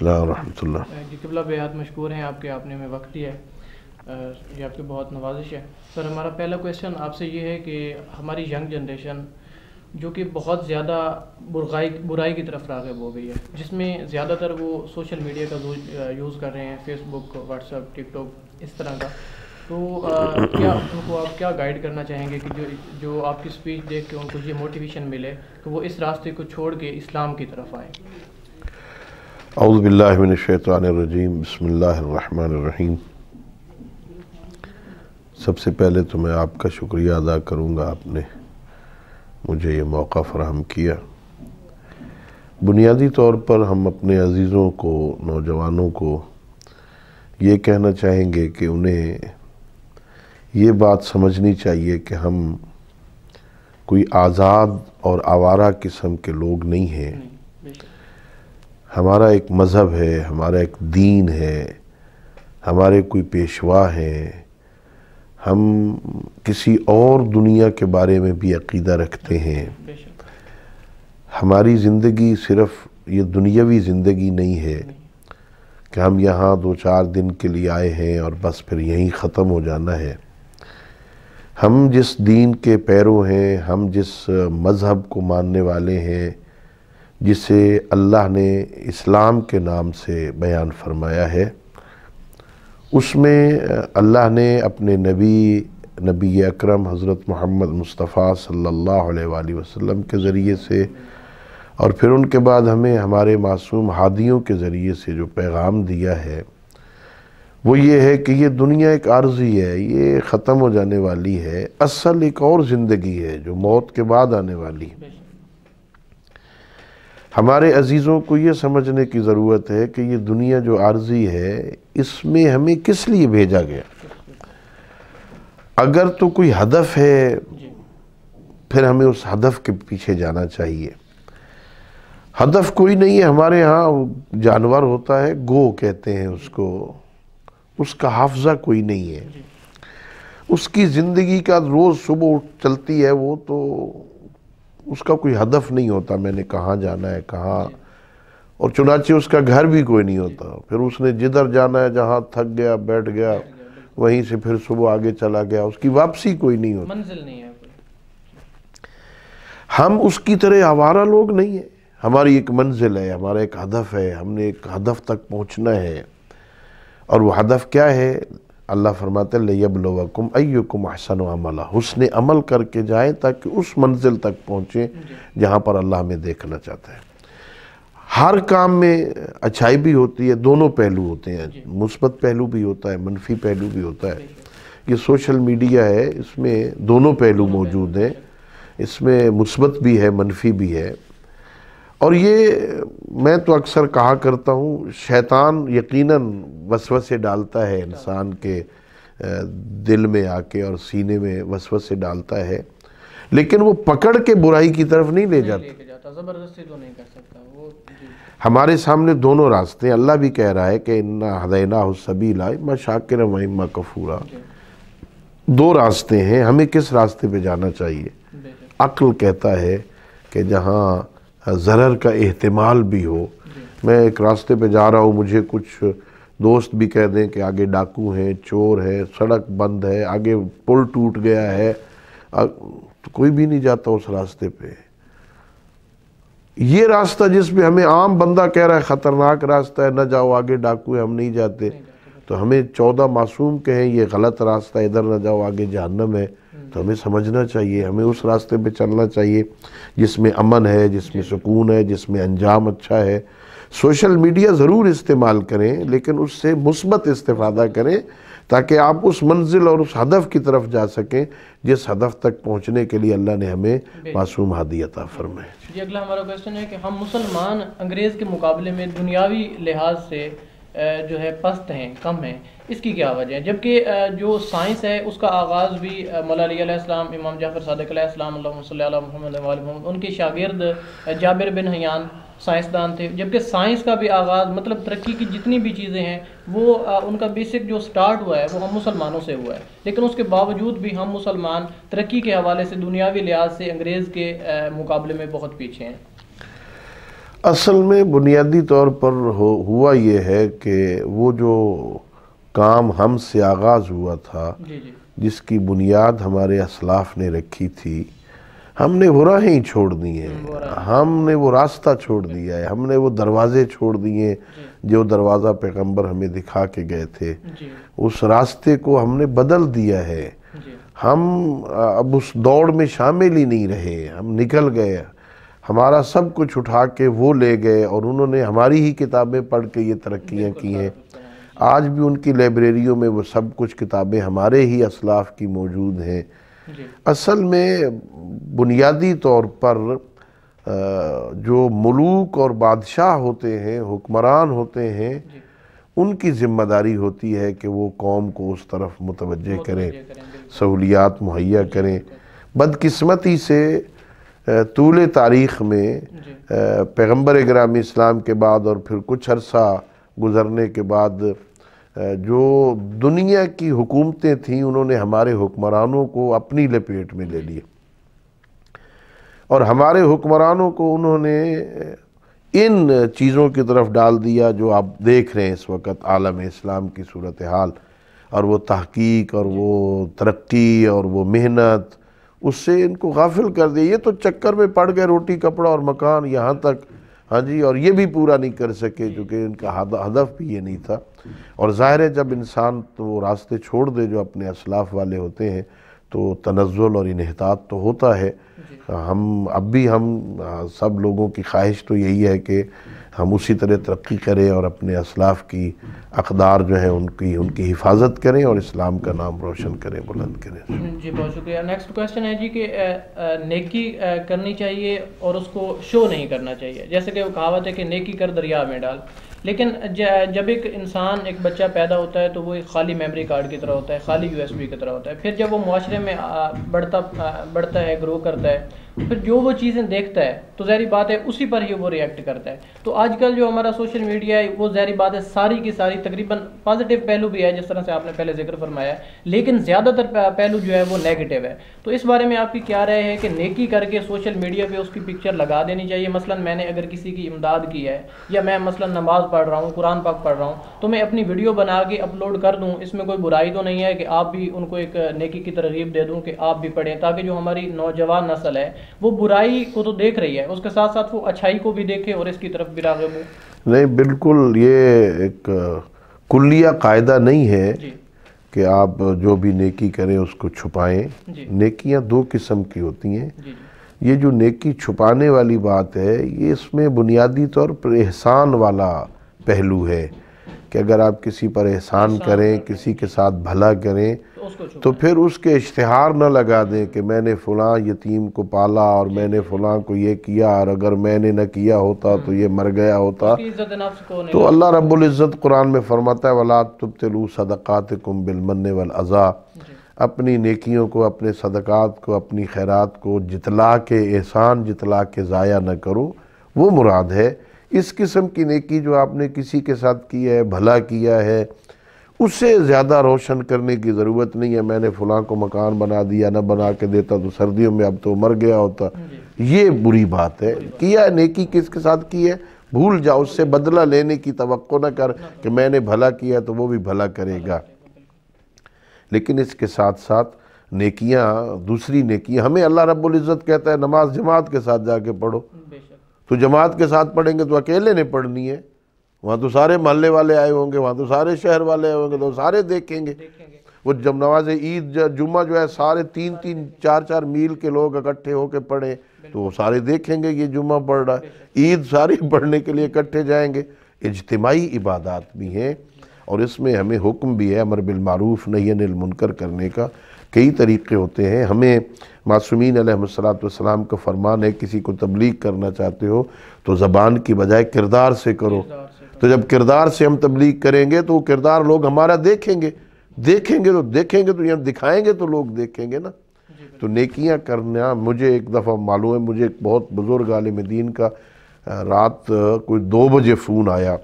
السلام ورحمۃ اللہ۔ جی قبلہ بہت مشکور ہیں آپ نے ہمیں وقت دیا ہے، یہ آپ کی بہت نوازش ہے۔ سر ہمارا پہلا کویشچن آپ سے یہ ہے کہ ہماری ینگ جنریشن جو کہ بہت زیادہ برائی کی طرف راغب ہو گئی ہے، جس میں زیادہ تر وہ سوشل میڈیا کا یوز کر رہے ہیں، فیس بک، واٹس ایپ، ٹک ٹاک، اس طرح کا، تو کیا ان کو آپ کیا گائیڈ کرنا چاہیں گے کہ جو آپ کی اسپیچ دیکھ کے ان کو یہ موٹیویشن ملے کہ وہ اس راستے کو چھوڑ کے اسلام کی طرف آئیں؟ اعوذ باللہ من الشیطان الرجیم، بسم اللہ الرحمن الرحیم۔ سب سے پہلے تو میں آپ کا شکریہ ادا کروں گا، آپ نے مجھے یہ موقع فراہم کیا۔ بنیادی طور پر ہم اپنے عزیزوں کو، نوجوانوں کو یہ کہنا چاہیں گے کہ انہیں یہ بات سمجھنی چاہیے کہ ہم کوئی آزاد اور آوارہ قسم کے لوگ نہیں ہیں۔ ہمارا ایک مذہب ہے، ہمارا ایک دین ہے، ہمارے کوئی پیشوا ہیں، ہم کسی اور دنیا کے بارے میں بھی عقیدہ رکھتے ہیں۔ ہماری زندگی صرف یہ دنیاوی زندگی نہیں ہے کہ ہم یہاں 2-4 دن کے لیے آئے ہیں اور بس پھر یہیں ختم ہو جانا ہے۔ ہم جس دین کے پیرو ہیں، ہم جس مذہب کو ماننے والے ہیں، جسے اللہ نے اسلام کے نام سے بیان فرمایا ہے، اس میں اللہ نے اپنے نبی اکرم حضرت محمد مصطفیٰ صلی اللہ علیہ وآلہ وسلم کے ذریعے سے، اور پھر ان کے بعد ہمیں ہمارے معصوم ہادیوں کے ذریعے سے جو پیغام دیا ہے وہ یہ ہے کہ یہ دنیا ایک عارضی ہے، یہ ختم ہو جانے والی ہے۔ اصل ایک اور زندگی ہے جو موت کے بعد آنے والی ہے۔ ہمارے عزیزوں کو یہ سمجھنے کی ضرورت ہے کہ یہ دنیا جو عارضی ہے، اس میں ہمیں کس لیے بھیجا گیا۔ اگر تو کوئی ہدف ہے پھر ہمیں اس ہدف کے پیچھے جانا چاہیے۔ ہدف کوئی نہیں ہے، ہمارے ہاں جانور ہوتا ہے، گو کہتے ہیں اس کا حافظہ کوئی نہیں ہے، اس کی زندگی کا روز صبح چلتی ہے وہ، تو اس کا کوئی ہدف نہیں ہوتا میں نے کہاں جانا ہے کہاں، اور چنانچہ اس کا گھر بھی کوئی نہیں ہوتا، پھر اس نے جدھر جانا ہے جہاں تھک گیا بیٹھ گیا وہیں سے پھر صبح آگے چلا گیا، اس کی واپسی کوئی نہیں ہوتی، منزل نہیں ہے کوئی۔ ہم اس کی طرح آوارہ لوگ نہیں ہیں، ہماری ایک منزل ہے، ہمارا ایک ہدف ہے، ہم نے ایک ہدف تک پہنچنا ہے، اور وہ ہدف کیا ہے؟ اللہ فرماتے ہیں لِيَبْلُوَكُمْ أَيُّكُمْ أَحْسَنُ عَمَلًا، حسن عمل کر کے جائیں تاکہ اس منزل تک پہنچیں جہاں پر اللہ ہمیں دیکھنا چاہتا ہے۔ ہر کام میں اچھائی بھی ہوتی ہے، دونوں پہلو ہوتے ہیں، مثبت پہلو بھی ہوتا ہے، منفی پہلو بھی ہوتا ہے۔ یہ سوشل میڈیا ہے، اس میں دونوں پہلو موجود ہیں، اس میں مثبت بھی ہے، منفی بھی ہے، اور یہ میں تو اکثر کہا کرتا ہوں، شیطان یقیناً وسوسے ڈالتا ہے انسان کے دل میں آ کے اور سینے میں وسوسے ڈالتا ہے، لیکن وہ پکڑ کے برائی کی طرف نہیں لے جاتا، زبردستی تو نہیں کر سکتا وہ۔ ہمارے سامنے دونوں راستے ہیں، اللہ بھی کہہ رہا ہے کہ اِنَّا هَدَيْنَاهُ السَّبِيلَ إِمَّا شَاكِرًا وَإِمَّا كَفُورًا، دو راستے ہیں، ہمیں کس راستے پہ جانا چاہیے؟ عقل کہتا ہے کہ جہاں ضرر کا احتمال بھی ہو، میں ایک راستے پہ جا رہا ہوں، مجھے کچھ دوست بھی کہہ دیں کہ آگے ڈاکو ہیں، چور ہے، سڑک بند ہے، آگے پل ٹوٹ گیا ہے، تو کوئی بھی نہیں جاتا اس راستے پہ۔ یہ راستہ جس پہ ہمیں عام بندہ کہہ رہا ہے خطرناک راستہ ہے، نہ جاؤ، آگے ڈاکو ہے، ہم نہیں جاتے، تو ہمیں 14 معصوم کہیں یہ غلط راستہ ہے، ادھر نہ جاؤ، آگے جہنم ہے، تو ہمیں سمجھنا چاہیے، ہمیں اس راستے پہ چلنا چاہیے جس میں امن ہے، جس میں سکون ہے، جس میں انجام اچھا ہے۔ سوشل میڈیا ضرور استعمال کریں، لیکن اس سے مثبت استفادہ کریں تاکہ آپ اس منزل اور اس ہدف کی طرف جا سکیں جس ہدف تک پہنچنے کے لیے اللہ نے ہمیں معصوم ہادی عطا فرمائے۔ جی اگلا ہمارا کویسچن ہے کہ ہم مسلمان انگریز کے مقابلے میں دنیاوی لحاظ سے جو ہے پست ہیں، کم ہیں، اس کی کیا وجہ ہے؟ جبکہ جو سائنس ہے اس کا آغاز بھی مولا علی علیہ السلام، امام جعفر صادق علیہ السلام، اللہم صلی علی محمد و آل محمد، ان کے شاگرد جابر بن حیان سائنسدان تھے، جبکہ سائنس کا بھی آغاز، مطلب ترقی کی جتنی بھی چیزیں ہیں وہ ان کا بیسک جو سٹارٹ ہوا ہے وہ ہم مسلمانوں سے ہوا ہے، لیکن اس کے باوجود بھی ہم مسلمان ترقی کے حوالے سے دنیاوی لحاظ سے انگریز کے مقابلے میں بہت پیچھے ہیں۔ اصل میں بنیادی طور پر ہوا یہ ہے کہ وہ جو کام ہم سے آغاز ہوا تھا، جی جی جس کی بنیاد ہمارے اسلاف نے رکھی تھی، ہم نے وہ راہیں چھوڑ دی ہیں، ہم نے وہ راستہ چھوڑ دیا ہے، ہم نے وہ دروازے چھوڑ دیے جو دروازہ پیغمبر ہمیں دکھا کے گئے تھے، جی اس راستے کو ہم نے بدل دیا ہے۔ جی ہم اب اس دوڑ میں شامل ہی نہیں رہے، ہم نکل گئے، ہمارا سب کچھ اٹھا کے وہ لے گئے، اور انہوں نے ہماری ہی کتابیں پڑھ کے یہ ترقیاں کی ہیں۔ آج بھی ان کی لائبریریوں میں وہ سب کچھ کتابیں ہمارے ہی اسلاف کی موجود ہیں۔ جی اصل میں بنیادی طور پر جو ملوک اور بادشاہ ہوتے ہیں، حکمران ہوتے ہیں، ان کی ذمہ داری ہوتی ہے کہ وہ قوم کو اس طرف متوجہ کریں، سہولیات مہیا کریں۔ بدقسمتی سے طول تاریخ میں پیغمبر اکرام اسلام کے بعد اور پھر کچھ عرصہ گزرنے کے بعد جو دنیا کی حکومتیں تھیں، انہوں نے ہمارے حکمرانوں کو اپنی لپیٹ میں لے لیے، اور ہمارے حکمرانوں کو انہوں نے ان چیزوں کی طرف ڈال دیا جو آپ دیکھ رہے ہیں اس وقت عالم اسلام کی صورتحال، اور وہ تحقیق اور وہ ترقی اور وہ محنت، اس سے ان کو غافل کر دیا۔ یہ تو چکر میں پڑ گئے، روٹی کپڑا اور مکان یہاں تک، ہاں جی، اور یہ بھی پورا نہیں کر سکے کیونکہ ان کا ہدف بھی یہ نہیں تھا۔ اور ظاہر ہے جب انسان تو وہ راستے چھوڑ دے جو اپنے اسلاف والے ہوتے ہیں تو تنزل اور انحطاط تو ہوتا ہے۔ اب بھی ہم سب لوگوں کی خواہش تو یہی ہے کہ ہم اسی طرح ترقی کریں اور اپنے اسلاف کی اقدار جو ہیں ان کی حفاظت کریں اور اسلام کا نام روشن کریں، بلند کریں۔ جی بہت شکریہ۔ نیکسٹ کویسچن ہے جی کہ نیکی کرنی چاہیے اور اس کو شو نہیں کرنا چاہیے، جیسے کہ وہ کہاوت ہے کہ نیکی کر دریا میں ڈال، لیکن جب ایک انسان ایک بچہ پیدا ہوتا ہے تو وہ ایک خالی میموری کارڈ کی طرح ہوتا ہے، خالی USB کی طرح ہوتا ہے، پھر جب وہ معاشرے میں بڑھتا ہے، گرو کرتا ہے، پھر جو وہ چیزیں دیکھتا ہے تو ظاہری بات ہے اسی پر ہی وہ ریئیکٹ کرتا ہے۔ تو آج کل جو ہمارا سوشل میڈیا ہے وہ ظاہری بات ہے ساری کی ساری تقریباً پازیٹیو پہلو بھی ہے، جس طرح سے آپ نے پہلے ذکر فرمایا ہے، لیکن زیادہ تر پہلو جو ہے وہ نیگیٹو ہے۔ تو اس بارے میں آپ کی کیا رائے ہے کہ نیکی کر کے سوشل میڈیا پہ اس کی پکچر لگا دینی چاہیے؟ مثلا میں نے اگر کسی کی امداد کی ہے، یا میں مثلا نماز پڑھ رہا ہوں، قرآن پاک پڑھ رہا ہوں، تو میں اپنی ویڈیو بنا کے اپلوڈ کر دوں، اس میں کوئی برائی تو نہیں ہے کہ آپ بھی ان کو ایک نیکی کی ترغیب دے دوں کہ آپ بھی پڑھیں، تاکہ جو ہماری نوجوان نسل ہے وہ برائی کو تو دیکھ رہی ہے، اس کے ساتھ ساتھ وہ اچھائی کو بھی دیکھے اور اس کی طرف بھی راغب ہو۔ نہیں، بالکل یہ ایک کلیہ قاعدہ نہیں ہے کہ آپ جو بھی نیکی کریں اس کو چھپائیں۔ نیکیاں دو قسم کی ہوتی ہیں۔ یہ جو نیکی چھپانے والی بات ہے، یہ اس میں بنیادی طور پر احسان والا پہلو ہے کہ اگر آپ کسی پر احسان کریں، کسی کے ساتھ بھلا کریں، تو پھر اس کے اشتہار نہ لگا دیں کہ میں نے فلاں یتیم کو پالا اور میں نے فلاں کو یہ کیا، اور اگر میں نے نہ کیا ہوتا تو یہ مر گیا ہوتا۔ تو اللہ رب العزت قرآن میں فرماتا ہے وَلَا تُبْتِلُوا صَدَقَاتِكُمْ بِالْمَنِّ وَالْعَذَا، اپنی نیکیوں کو، اپنے صدقات کو، اپنی خیرات کو جتلا کے، احسان جتلا کے ضائع نہ کرو، وہ مراد ہے۔ اس قسم کی نیکی جو آپ نے کسی کے ساتھ کی ہے، بھلا کیا ہے، اسے زیادہ روشن کرنے کی ضرورت نہیں ہے۔ میں نے فلاں کو مکان بنا دیا، نہ بنا کے دیتا تو سردیوں میں اب تو مر گیا ہوتا، یہ بری بات ہے۔ کیا نیکی کس کے ساتھ کی ہے، بھول جاؤ، اس سے بدلہ لینے کی توقع نہ کر کہ میں نے بھلا کیا تو وہ بھی بھلا کرے گا۔ لیکن اس کے ساتھ ساتھ نیکیاں، دوسری نیکیاں، ہمیں اللہ رب العزت کہتا ہے نماز جماعت کے ساتھ جا کے پڑھو۔ تو جماعت کے ساتھ پڑھیں گے تو اکیلے نے پڑھنی ہے، وہاں تو سارے محلے والے آئے ہوں گے، وہاں تو سارے شہر والے آئے ہوں گے، تو سارے دیکھیں گے۔ وہ جب نماز عید جمعہ جو ہے سارے 3-3 4-4 میل کے لوگ اکٹھے ہو کے پڑھیں تو وہ سارے دیکھیں گے یہ جمعہ پڑھ رہا ہے۔ عید سارے پڑھنے کے لیے اکٹھے جائیں گے۔ اجتماعی عبادات بھی ہیں، اور اس میں ہمیں حکم بھی ہے امر بالمعروف نہی عن المنکر کرنے کا۔ کئی طریقے ہوتے ہیں۔ ہمیں معصومین علیہ السلام کا فرمان ہے کسی کو تبلیغ کرنا چاہتے ہو تو زبان کی بجائے کردار سے کرو۔ تو جب کردار سے ہم تبلیغ کریں گے تو وہ کردار لوگ ہمارا دیکھیں گے تو یہاں دکھائیں گے تو لوگ دیکھیں گے نا۔ تو نیکیاں کرنا، مجھے ایک دفعہ معلوم ہے، مجھے ایک بہت بزرگ عالم دین کا رات کوئی 2 بجے فون آیا،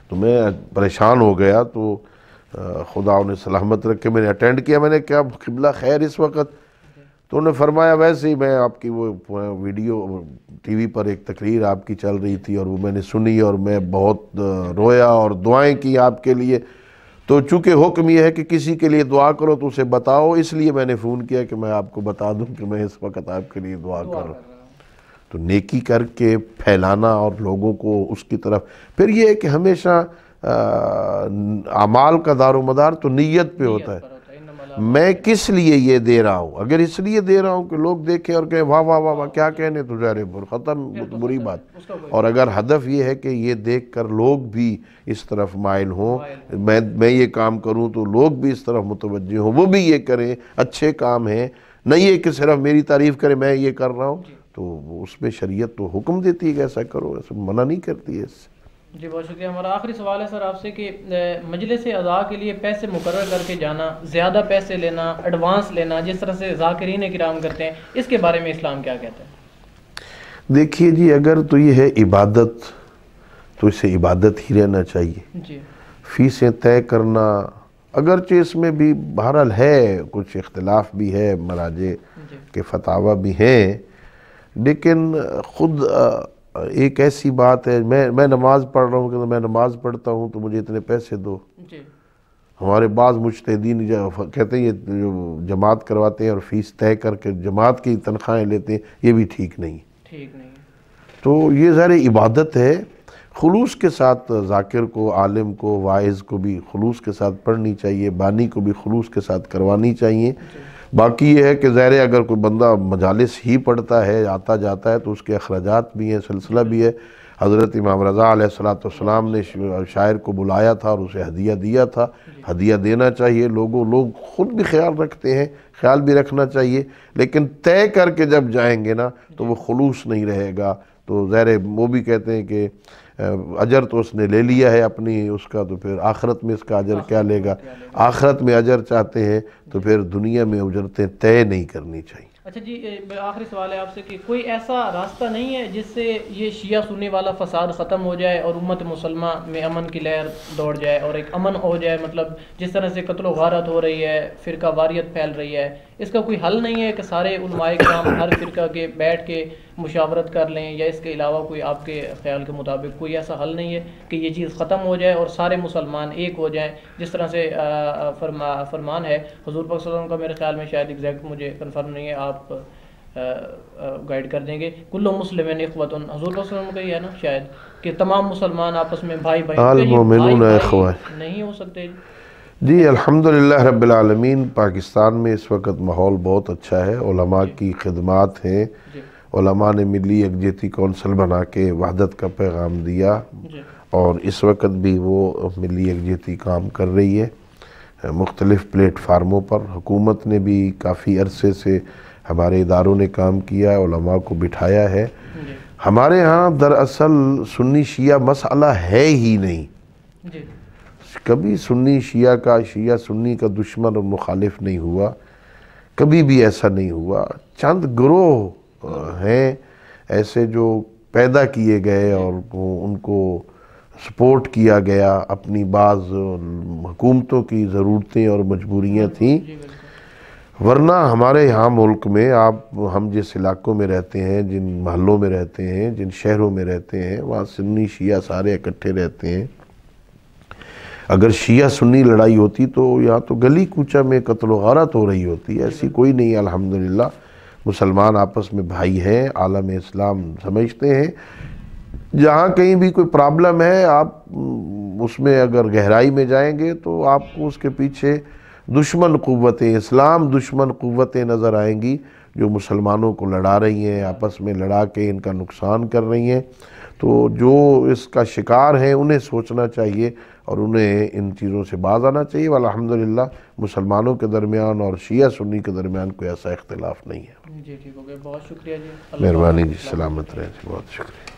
تو میں پریشان ہو گیا، تو خدا انہیں سلامت رکھے، میں نے اٹینڈ کیا، میں نے کیا قبلہ خیر اس وقت؟ تو انہوں نے فرمایا ویسے ہی میں آپ کی وہ ویڈیو ٹی وی پر ایک تقریر آپ کی چل رہی تھی اور وہ میں نے سنی اور میں بہت رویا اور دعائیں کی آپ کے لیے، تو چونکہ حکم یہ ہے کہ کسی کے لیے دعا کرو تو اسے بتاؤ، اس لیے میں نے فون کیا کہ میں آپ کو بتا دوں کہ میں اس وقت آپ کے لیے دعا کر رہا ہوں۔ تو نیکی کر کے پھیلانا اور لوگوں کو اس کی طرف، پھر یہ ہے کہ ہمیشہ اعمال کا دار و مدار تو نیت پہ ہوتا ہے، میں کس لیے یہ دے رہا ہوں، اگر اس لیے دے رہا ہوں کہ لوگ دیکھیں اور کہیں واہ واہ واہ واہ کیا کہنے، تو ظاہر ختم، بری بات۔ اور اگر ہدف یہ ہے کہ یہ دیکھ کر لوگ بھی اس طرف مائل ہوں، میں یہ کام کروں تو لوگ بھی اس طرف متوجہ ہوں، وہ بھی یہ کریں، اچھے کام ہیں، نہیں ہے کہ صرف میری تعریف کریں میں یہ کر رہا ہوں، تو اس میں شریعت تو حکم دیتی ہے کہ ایسا کرو، ایسا منع نہیں کرتی ہے اس سے۔ جی بہت شکریہ۔ ہمارا آخری سوال ہے سر آپ سے کہ مجلس اعضاء کے لیے پیسے مقرر کر کے جانا، زیادہ پیسے لینا، ایڈوانس لینا، جس طرح سے ذاکرین کرام کرتے ہیں، اس کے بارے میں اسلام کیا کہتا ہے؟ دیکھیے جی، اگر تو یہ ہے عبادت تو اسے عبادت ہی رہنا چاہیے۔ جی فیسیں طے کرنا، اگرچہ اس میں بھی بہرحال ہے کچھ اختلاف بھی ہے، مراجع کے فتاوی بھی ہیں، لیکن خود ایک ایسی بات ہے، میں نماز پڑھ رہا ہوں کہ میں نماز پڑھتا ہوں تو مجھے اتنے پیسے دو۔ ہمارے بعض مجتہدین کہتے ہیں یہ جو جماعت کرواتے ہیں اور فیس طے کر کے جماعت کی تنخواہیں لیتے ہیں، یہ بھی ٹھیک نہیں۔ تو یہ ظاہر عبادت ہے، خلوص کے ساتھ ذاکر کو، عالم کو، واعظ کو بھی خلوص کے ساتھ پڑھنی چاہیے، بانی کو بھی خلوص کے ساتھ کروانی چاہیے۔ باقی یہ ہے کہ ظاہر اگر کوئی بندہ مجالس ہی پڑھتا ہے، آتا جاتا ہے، تو اس کے اخراجات بھی ہیں، سلسلہ بھی ہے۔ حضرت امام رضا علیہ السلام نے شاعر کو بلایا تھا اور اسے ہدیہ دیا تھا، ہدیہ دینا چاہیے، لوگ خود بھی خیال رکھتے ہیں، خیال بھی رکھنا چاہیے، لیکن طے کر کے جب جائیں گے نا تو وہ خلوص نہیں رہے گا، تو ظاہر وہ بھی کہتے ہیں کہ اجر تو اس نے لے لیا ہے اپنی اس کا، تو پھر آخرت میں اس کا اجر کیا لے گا؟ آخرت میں اجر چاہتے ہیں تو پھر دنیا میں اجرتیں طے نہیں کرنی چاہیے۔ اچھا جی، آخری سوال ہے آپ سے کہ کوئی ایسا راستہ نہیں ہے جس سے یہ شیعہ سنی والا فساد ختم ہو جائے اور امت مسلمہ میں امن کی لہر دوڑ جائے اور ایک امن ہو جائے؟ مطلب جس طرح سے قتل و غارت ہو رہی ہے، فرقہ واریت پھیل رہی ہے، اس کا کوئی حل نہیں ہے کہ سارے علماء کرام ہر فرقہ کے بیٹھ کے مشاورت کر لیں، یا اس کے علاوہ کوئی آپ کے خیال کے مطابق کوئی ایسا حل نہیں ہے کہ یہ چیز ختم ہو جائے اور سارے مسلمان ایک ہو جائیں؟ جس طرح سے فرمان ہے حضور پاک صلی اللہ علیہ وسلم کا، میرے خیال میں شاید ایگزیکٹ مجھے کنفرم نہیں ہے، آپ گائیڈ کر دیں گے، کل مسلم اخوۃ، حضور پاک صلی اللہ علیہ وسلم کا یہ ہے نا شاید کہ تمام مسلمان آپس میں بھائی نہیں ہو سکتے؟ جی الحمدللہ رب العالمین، پاکستان میں اس وقت ماحول بہت اچھا ہے، علماء کی خدمات ہیں، علماء نے ملی یکجہتی کونسل بنا کے وحدت کا پیغام دیا، اور اس وقت بھی وہ ملی یکجہتی کام کر رہی ہے مختلف پلیٹ فارموں پر۔ حکومت نے بھی کافی عرصے سے، ہمارے اداروں نے کام کیا ہے، علماء کو بٹھایا ہے۔ ہمارے ہاں دراصل سنی شیعہ مسئلہ ہے ہی نہیں، کبھی سنی شیعہ کا، شیعہ سنی کا دشمن اور مخالف نہیں ہوا، کبھی بھی ایسا نہیں ہوا۔ چند گروہ ہیں ایسے جو پیدا کیے گئے اور ان کو سپورٹ کیا گیا، اپنی بعض حکومتوں کی ضرورتیں اور مجبوریاں تھیں، ورنہ ہمارے یہاں ملک میں ہم جس علاقوں میں رہتے ہیں، جن محلوں میں رہتے ہیں، جن شہروں میں رہتے ہیں، وہاں سنی شیعہ سارے اکٹھے رہتے ہیں۔ اگر شیعہ سنی لڑائی ہوتی تو یہاں تو گلی کوچہ میں قتل و غارت ہو رہی ہوتی، ایسی کوئی نہیں۔ الحمدللہ مسلمان آپس میں بھائی ہیں، عالم اسلام سمجھتے ہیں۔ جہاں کہیں بھی کوئی پرابلم ہے، آپ اس میں اگر گہرائی میں جائیں گے تو آپ کو اس کے پیچھے دشمن قوتیں، اسلام دشمن قوتیں نظر آئیں گی، جو مسلمانوں کو لڑا رہی ہیں، آپس میں لڑا کے ان کا نقصان کر رہی ہیں۔ تو جو اس کا شکار ہیں انہیں سوچنا چاہیے اور انہیں ان چیزوں سے باز آنا چاہیے۔ والحمدللہ مسلمانوں کے درمیان اور شیعہ سنی کے درمیان کوئی ایسا اختلاف نہیں ہے۔ جی ٹھیک ہو گیا، بہت شکریہ جی، مہربانی جی، سلامت رہیں جی، بہت شکریہ۔